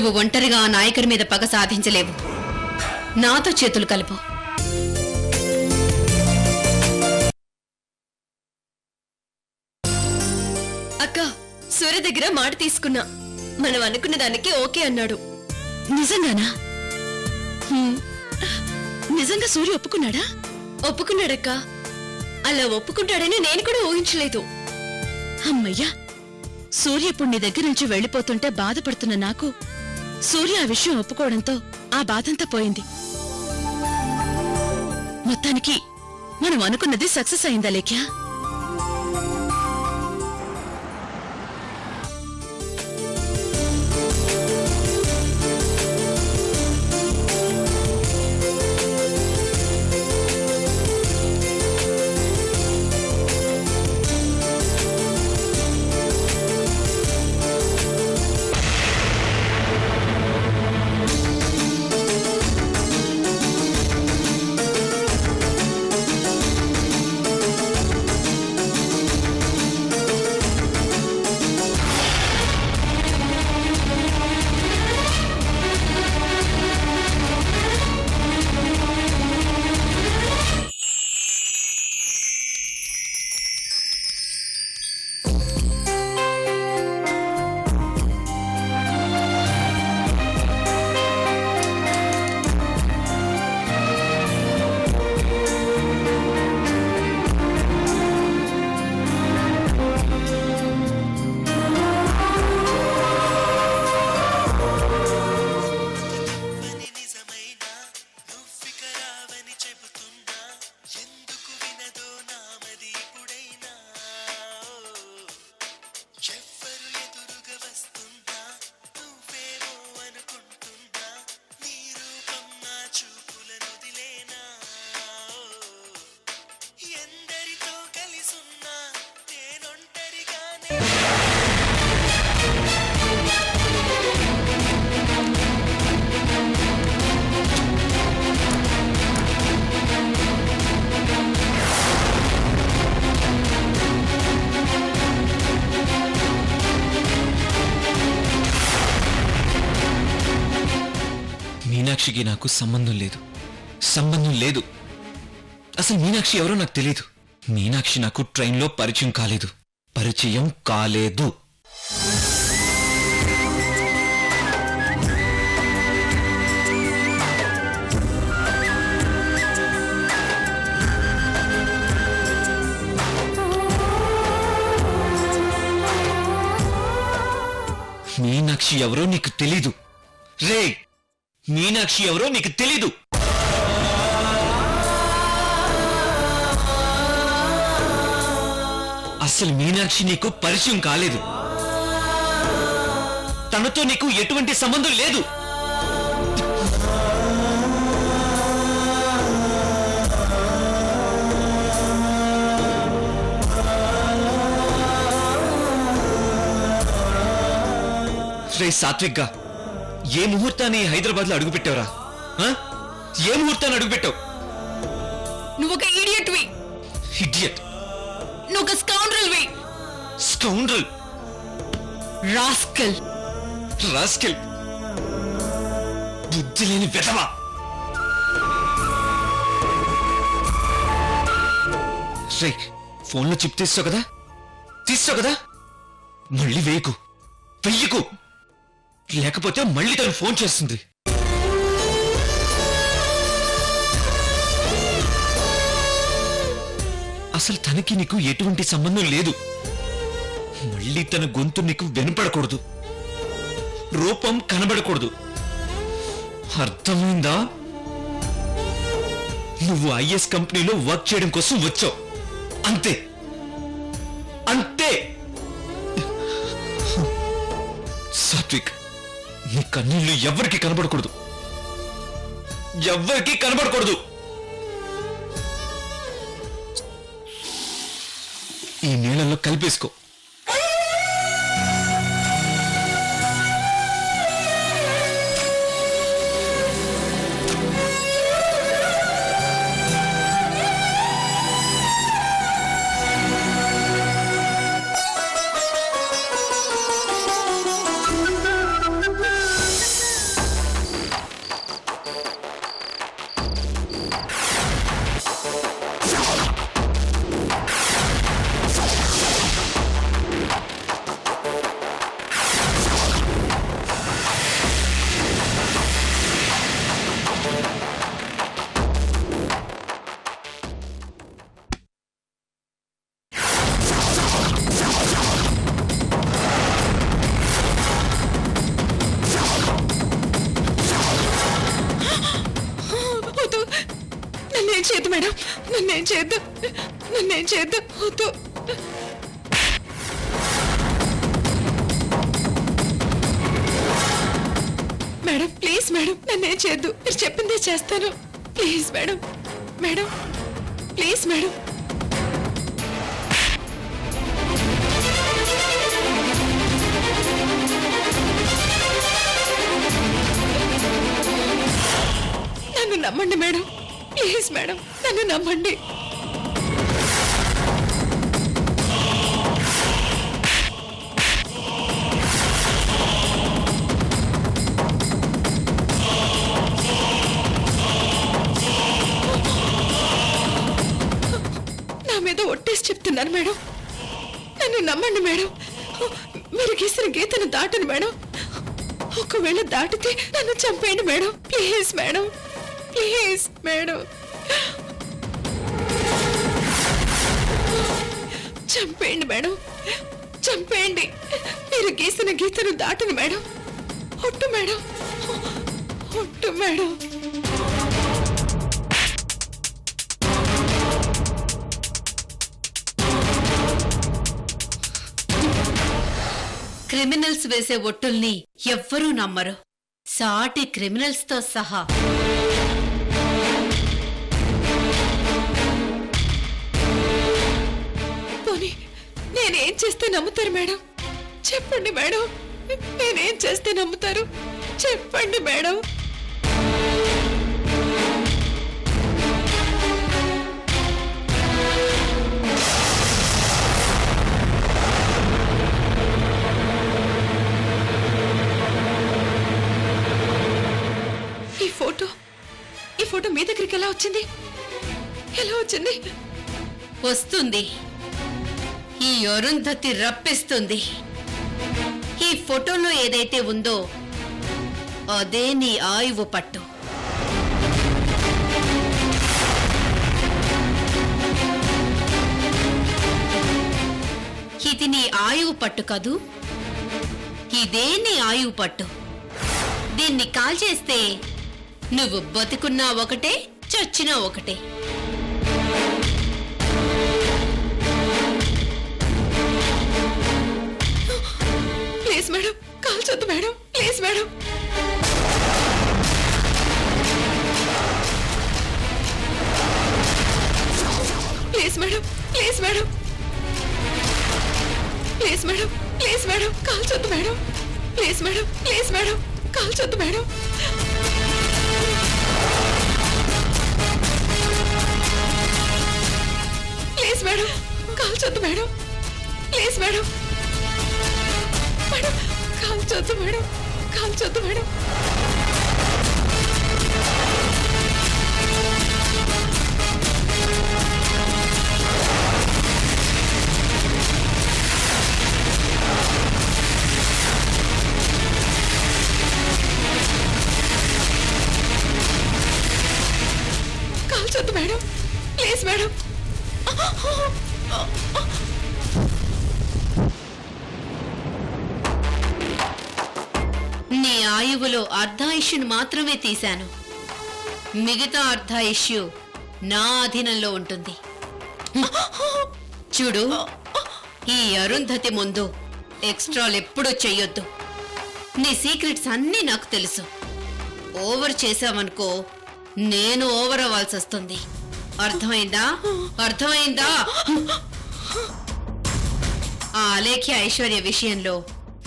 నువ్వు ఒంటరిగా ఆ నాయకుడి మీద పగ సాధించలేవు. నాతో చేతులు కలుపు. అక్క, సూర్య దగ్గర మాట తీసుకున్నా. మనం అనుకున్న దానికి ఓకే అన్నాడు. నిజంగానా? నిజంగా సూర్య ఒప్పుకున్నాడా? ఒప్పుకున్నాడక్క. అలా ఒప్పుకుంటాడని నేను కూడా ఊహించలేదు. అమ్మయ్యా, సూర్య ఇప్పుడు నీ దగ్గర నుంచి వెళ్లిపోతుంటే బాధపడుతున్న నాకు సూర్య ఆ విషయం ఒప్పుకోవడంతో ఆ బాధంతా పోయింది. మొత్తానికి మనం అనుకున్నది సక్సెస్ అయిందా లేఖ్యా? మీనాక్షికి నాకు సంబంధం లేదు. అసలు మీనాక్షి ఎవరో నాకు తెలియదు. మీనాక్షి నాకు ట్రైన్లో పరిచయం కాలేదు. మీనాక్షి ఎవరో నీకు తెలీదు రే. మీనాక్షి ఎవరో నీకు తెలీదు. అసలు మీనాక్షి నీకు పరిచయం కాలేదు. తనతో నీకు ఎటువంటి సంబంధం లేదు. రే సాత్విక్గా, ఏ ముహూర్తాన్ని హైదరాబాద్ లో అడుగుపెట్టావురా? ఏ ముహూర్తాన్ని అడుగుపెట్టావు? నువ్వు ఒక ఇడియట్వి. ఇడియట్? నువ్వు ఒక స్కౌండ్రల్వి. స్కౌండ్రల్? రాస్కల్. రాస్కల్? బుద్ధి లేని వెధవా. రే, ఫోన్లో చిప్ తీస్తావు కదా? మళ్ళీ వెయ్యకు, లేకపోతే మళ్ళీ తను ఫోన్ చేస్తుంది. అసలు తనకి నీకు ఎటువంటి సంబంధం లేదు. మళ్ళీ తన గొంతు నీకు వినపడకూడదు, రూపం కనబడకూడదు. అర్థమైందా? నువ్వు ఐఎస్ కంపెనీలో వర్క్ చేయడం కోసం వచ్చావు, అంతే. సాత్విక్, నీ కన్నీళ్లు ఎవ్వరికి కనబడకూడదు. ఈ నీళ్ళల్లో కలిపేసుకో. చేయద్దు మేడం, నన్నేం చేయద్దు, నన్నేం చేయద్దు, వద్దు. మేడం ప్లీజ్ మేడం, నన్నేం చేయద్దు, మీరు చెప్పిందే చేస్తాను. Please madam, madam please madam. నన్ను నమ్మండి మేడం, ప్లీజ్ మేడం, నన్ను నమ్మండి. నా మీద ఒట్టేసి చెప్తున్నాను మేడం, నన్ను నమ్మండి మేడం. మీరు గీసిన గీతను దాటను మేడం. ఒకవేళ దాటితే నన్ను చంపేయండి madam, please madam, please madam. చంపేయండి మేడం, చంపేయండి. మీరు గీసిన గీతను దాటను మేడం. ఒట్టు మేడం, ఒట్టు మేడం. క్రిమినల్స్ వేసే ఒట్టుల్ని ఎవ్వరూ నమ్మరు, సాటి క్రిమినల్స్ తో సహా. పోనీ నేనేం చేస్తే నమ్ముతారు మేడం? చెప్పండి మేడం, నేనేం చేస్తే నమ్ముతారు? చెప్పండి మేడం. ఈ ఫోటో మీ దగ్గరికి ఎలా వచ్చింది? ఎలా వచ్చింది? వస్తుంది, ఈ అరుంధతి రప్పిస్తుంది. ఈ ఫోటోలో ఏదైతే ఉందో అదే నీ ఆయువు పట్టు. ఇది నీ ఆయువు పట్టు కదూ, ఇదే నీ ఆయువు పట్టు. దీన్ని కాల్చేస్తే నువ్వు బతికున్నా ఒకటే, చచ్చినా ఒకటే. ప్లీజ్ మేడం, కాల్చొద్దు madam, please madam. Please madam, please madam, please madam, please madam, కాల్చొద్దు madam. Please madam, please madam, కాల్చొద్దు మేడం. ప్లీజ్ మేడం, కాల్చొద్దు మేడం, ప్లీజ్ మేడం. మేడం కాల్చొద్దు మేడం, కాల్చొద్దు మేడం. కాల్చొద్దు మేడం, ప్లీజ్ మేడం. నీ ఆయువులో అర్ధాయుష్యును మాత్రమే తీశాను, మిగతా అర్ధాయుష్యు నా అధీనంలో ఉంటుంది. చూడు, ఈ అరుంధతి ముందు ఎక్స్ట్రాలు ఎప్పుడూ చెయ్యొద్దు. నీ సీక్రెట్స్ అన్నీ నాకు తెలుసు. ఓవర్ చేసావనుకో, నేను ఓవర్ అవ్వాల్సి వస్తుంది. అర్థమైందా? అర్థమైందా? ఆ అలేఖ్య ఐశ్వర్య విషయంలో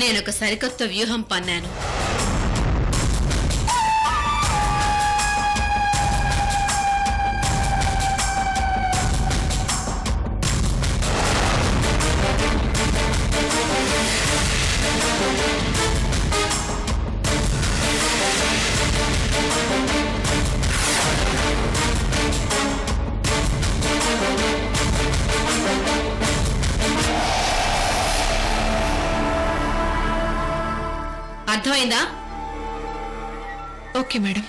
నేనొక సరికొత్త వ్యూహం పన్నాను. అర్థమైందా? Okay madam.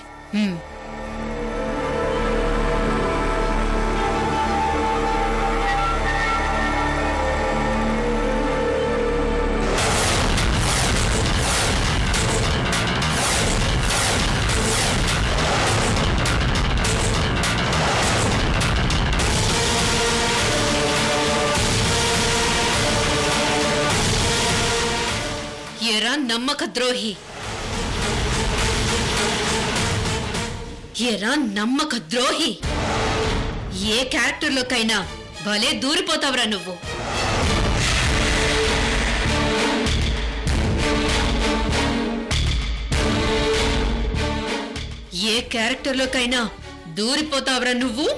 నమ్మక ద్రోహి. ఎరా నమ్మక ద్రోహి, ఏ క్యారెక్టర్లోకైనా భలే దూరిపోతావురా నువ్వు. ఏ క్యారెక్టర్లోకైనా దూరిపోతావురా నువ్వు.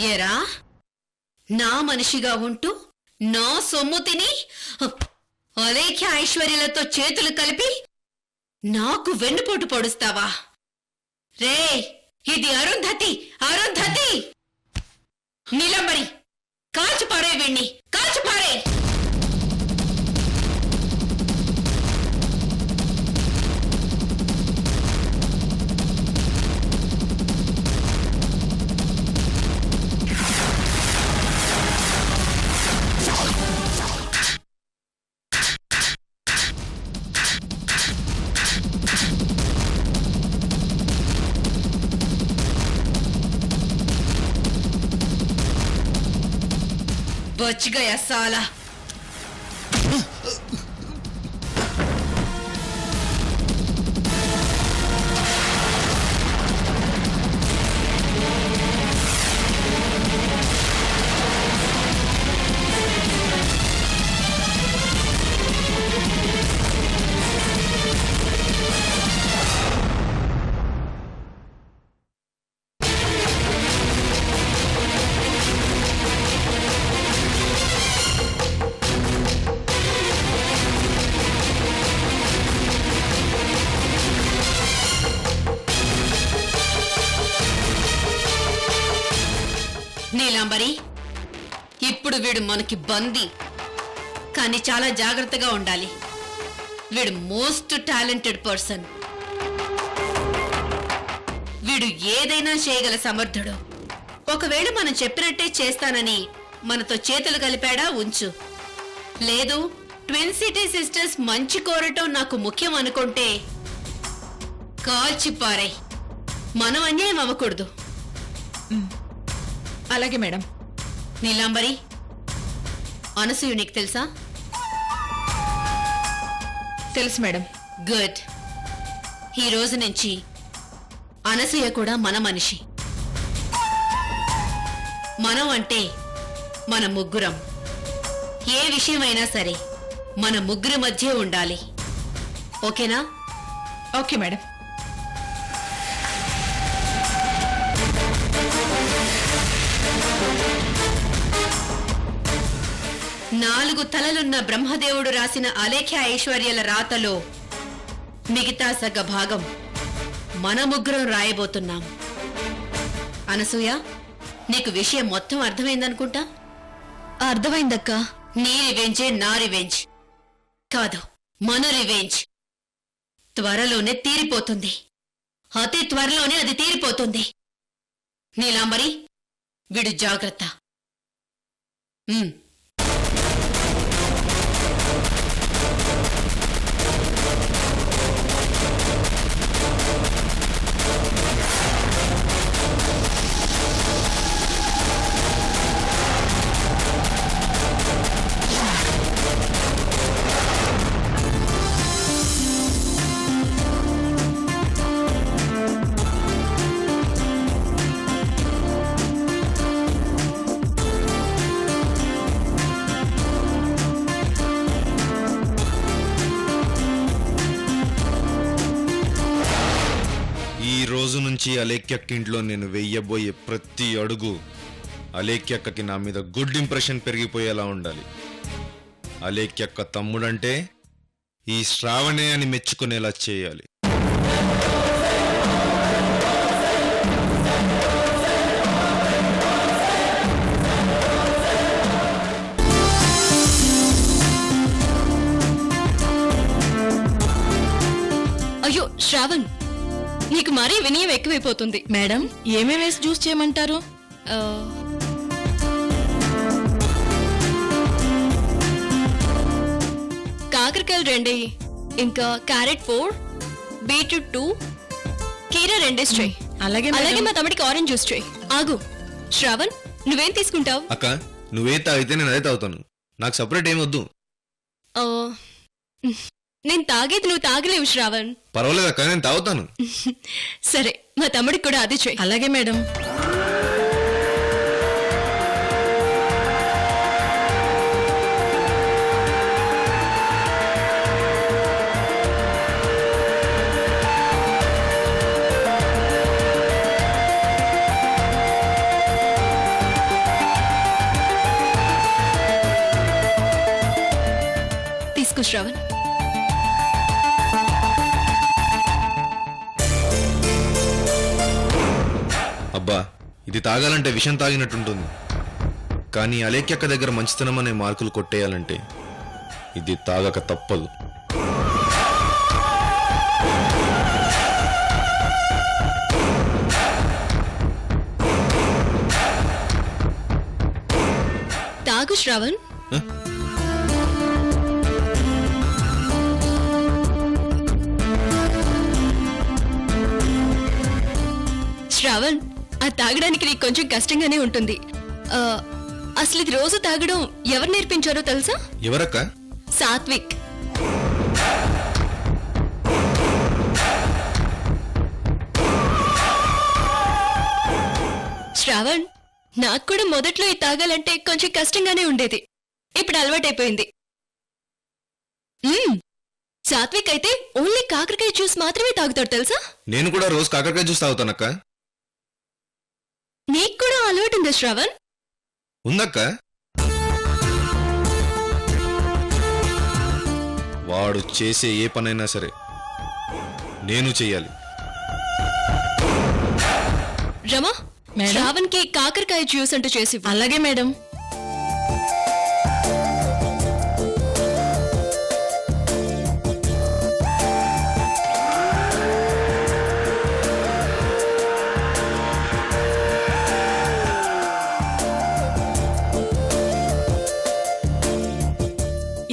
ఏరా నా మనిషిగా ఉంటూ నా సొమ్ము తిని అలేఖ్య ఐశ్వర్యలతో చేతులు కలిపి నాకు వెన్నుపోటు పొడుస్తావా? రే, ఇది అరుంధతి, అరుంధతి! నీలంబరి, కాల్చిపారే వెణ్ణి, కాల్చిపారే! बच गया साला। నీలాంబరి, ఇప్పుడు వీడు మనకి బందీ, కానీ చాలా జాగ్రత్తగా ఉండాలి. వీడు మోస్ట్ టాలెంటెడ్ పర్సన్. వీడు ఏదైనా చేయగల సమర్థుడు. ఒకవేళ మనం చెప్పినట్టే చేస్తానని మనతో చేతులు కలిపాడా ఉంచు, లేదు ట్విన్ సిటీ సిస్టర్స్ మంచి కోరటం నాకు ముఖ్యం అనుకుంటే కాల్చిపారే. మనం అన్యాయం అవ్వకూడదు. అలాగే మేడం. నీలాంబరి, అనసూయ నీకు తెలుసా? తెలుసు మేడం. గుడ్. ఈ రోజు నుంచి అనసూయ కూడా మన మనిషి. మనం అంటే మన ముగ్గురం. ఏ విషయమైనా సరే మన ముగ్గురి మధ్య ఉండాలి. ఓకేనా? Okay madam. నాలుగు తలలున్న బ్రహ్మదేవుడు రాసిన అలేఖ్య ఐశ్వర్యాల రాతలో మిగతా సగ భాగం మన ముగ్గురం రాయబోతున్నాం. అనసూయ, నీకు విషయం మొత్తం అర్థమైందనుకుంటా? అర్థమైందక్కా. నీ రివెంజే నా రివెంజ్ కాదు, మన రివెంజ్. త్వరలోనే తీరిపోతుంది. అతి త్వరలోనే అది తీరిపోతుంది. నీలాంబరి, వీడు జాగ్రత్త. నుంచి అలేఖ్యక్కింట్లో నేను వెయ్యబోయే ప్రతి అడుగు అలేఖ్యక్కకి నా మీద గుడ్ ఇంప్రెషన్ పెరిగిపోయేలా ఉండాలి. అలేఖ్యక్క తమ్ముడంటే ఈ శ్రావణే అని మెచ్చుకునేలా చేయాలి. అయ్యో శ్రావణ్, నీకు మరీ వినయం ఎక్కువైపోతుంది. మేడం ఏమేమి వేసి జ్యూస్ చేయమంటారు? కాకరకాయలు 2, ఇంకా క్యారెట్ 4, బీట్రూట్ 2, కీరా 2 చేయి. అలాగే అలాగే మా తమ్ముడికి ఆరెంజ్ జ్యూస్ చేయి. ఆగు శ్రావణ్, నువ్వేం తీసుకుంటావు? అక్క నువ్వే తాగితే నేను అదే తాగుతాను. నాకు సపరేట్ ఏం వద్దు. నేను తాగేది నువ్వు తాగలేవు శ్రావణ్. పర్వాలేదు అక్క, నేను తాగుతాను. సరే మా తమ్ముడికి కూడా అదే చేయి. అలాగే మేడం. తీసుకో శ్రావణ్. అబ్బా, ఇది తాగాలంటే విషం తాగినట్టుంటుంది. కానీ అలేఖ్యక్క దగ్గర మంచితనం అనే మార్కులు కొట్టేయాలంటే ఇది తాగక తప్పదు. తాగు శ్రావణ్. శ్రావణ్, అది తాగడానికి నీకు కొంచెం కష్టంగానే ఉంటుంది. అసలు ఇది రోజు తాగడం ఎవరు నేర్పించారో తెలుసా? ఎవరక్క? సాత్విక్. శ్రావణ్, నాకు కూడా మొదట్లో ఇది తాగాలంటే కొంచెం కష్టంగానే ఉండేది. ఇప్పుడు అలవాటైపోయింది. సాత్విక్ అయితే ఓన్లీ కాకరకాయ జ్యూస్ మాత్రమే తాగుతాడు తెలుసా? నేను కూడా రోజు కాకరకాయ జ్యూస్ తాగుతానక్క. నీకు కూడా అలవాటు ఉందా శ్రావణ్? ఉందక్క. వాడు చేసే ఏ పనైనా సరే నేను చెయ్యాలి. రమా, శ్రావణ్ కి కాకరకాయ జ్యూస్ అంటూ చేసి. అలాగే మేడం.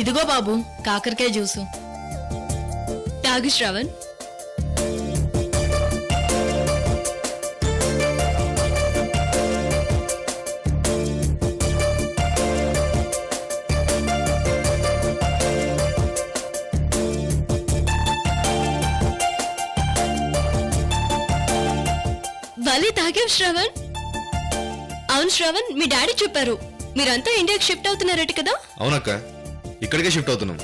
ఇదిగో బాబు కాకరకాయ జ్యూసు. తాగు శ్రావణ్. భలే తాగావు శ్రావణ్. అవును శ్రావణ్, మీ డాడీ చెప్పారు మీరంతా ఇండియాకి షిఫ్ట్ అవుతున్నారట కదా? అవునక్క, ఇక్కడికే షిఫ్ట్ అవుతున్నాం.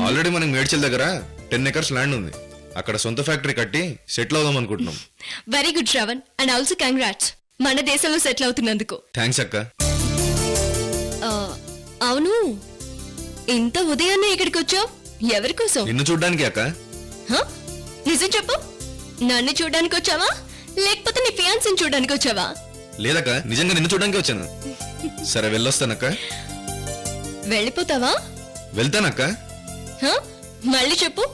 ఆల్రెడీ మనకి మేడ్చల్ దగ్గర 10 acres ల్యాండ్ ఉంది. అక్కడ సొంత ఫ్యాక్టరీ కట్టి సెటిల్ అవుదాం అనుకుంటున్నాం. Very good Shravan, and also congrats మన దేశంలో సెటిల్ అవుతున్నందుకు. థ్యాంక్స్ అక్క. అవును, ఇంత ఉదయాన్నే ఇక్కడికి వచ్చావు ఎవరి కోసం? నిన్ను చూడ్డానికి అక్క. నిజం చెప్పు, నన్ను చూడడానికి వచ్చావా లేకపోతే నీ ఫియాన్సీని చూడడానికి వచ్చావా? లేదక్క, నిజంగా నిన్ను చూడడానికి వచ్చాను. సరే వెళ్ళొస్తానక్క. వెళ్ళిపోతావా? వెళ్తానక్క. మళ్ళీ చెప్పు,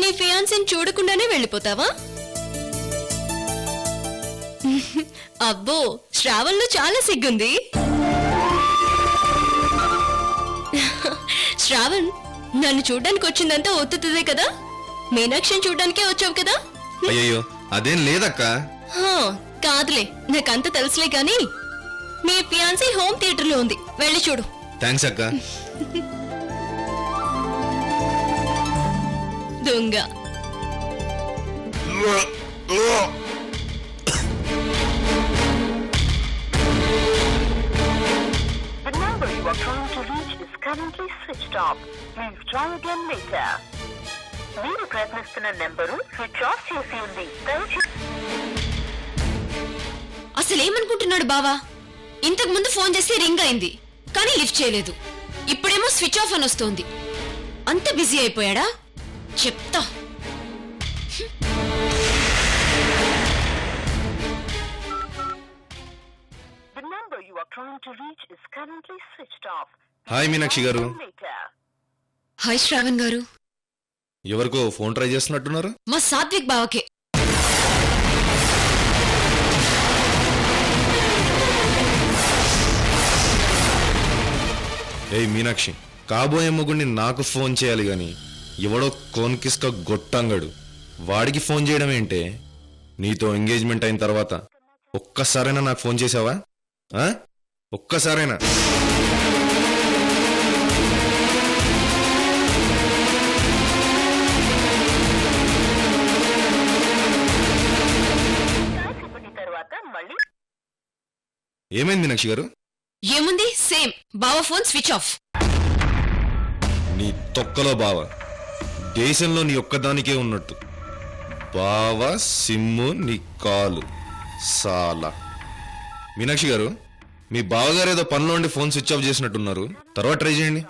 నీ ఫియాన్సీని చూడకుండానే వెళ్ళిపోతావా? అబ్బో, శ్రావణ్లో చాలా సిగ్గుంది. శ్రావణ్, నన్ను చూడ్డానికి వచ్చిందంతా ఒత్తుతుందే కదా? మీనాక్షిని చూడ్డానికే వచ్చావు కదా? అయ్యో అదేం లేదక్క. కాదులే, నాకంత తెలుసులే గాని మీ ఫియాన్సీ హోమ్ థియేటర్ లో ఉంది, వెళ్ళి చూడు. థ్యాంక్స్ అక్క. దొంగ. The number you are trying to reach is currently switched off. Please try again later. మీరు ప్రయత్నిస్తున్న నెంబరు స్విచ్ ఆఫ్ చేసి ఉంది. దయచేసి అసలు ఏమనుకుంటున్నాడు బావా? ఇంతకు ముందు ఫోన్ చేసి రింగ్ అయింది కానీ లిఫ్ట్ చేయలేదు. ఇప్పుడేమో స్విచ్ ఆఫ్ అని వస్తోంది. అంత బిజీ అయిపోయాడా? చెప్తా. The number you are trying to reach is currently switched off. Hi Meenakshi గారు. Later. హాయ్ శ్రావణ్ గారు. ఎవరికో ఫోన్ ట్రై చేస్తున్నట్టున్నారు. మా సాత్విక్ బావకే. ఏయ్ మీనాక్షి, కాబోయే మొగుడిని నాకు ఫోన్ చేయాలి గాని ఎవడో కోన్కిస్క గొట్టంగడు వాడికి ఫోన్ చేయడం ఏంటే? నీతో ఎంగేజ్మెంట్ అయిన తర్వాత ఒక్కసారైనా నాకు ఫోన్ చేసావా? ఒక్కసారైనా? కాసేపటి తర్వాత మళ్ళీ ఏమైంది మీనాక్షి గారు? ఏముంది, సేమ్. బావ ఫోన్ స్విచ్ ఆఫ్. నీ తొక్కలో బావ దేశంలో నీ ఒక్కదానికే ఉన్నట్టు. బావ సిమ్ము నీ కాలు సాలా. మీనాక్షి గారు, మీ బావగారు ఏదో పనిలో ఉండి ఫోన్ స్విచ్ ఆఫ్ చేసినట్టున్నారు. తర్వాత ట్రై చేయండి.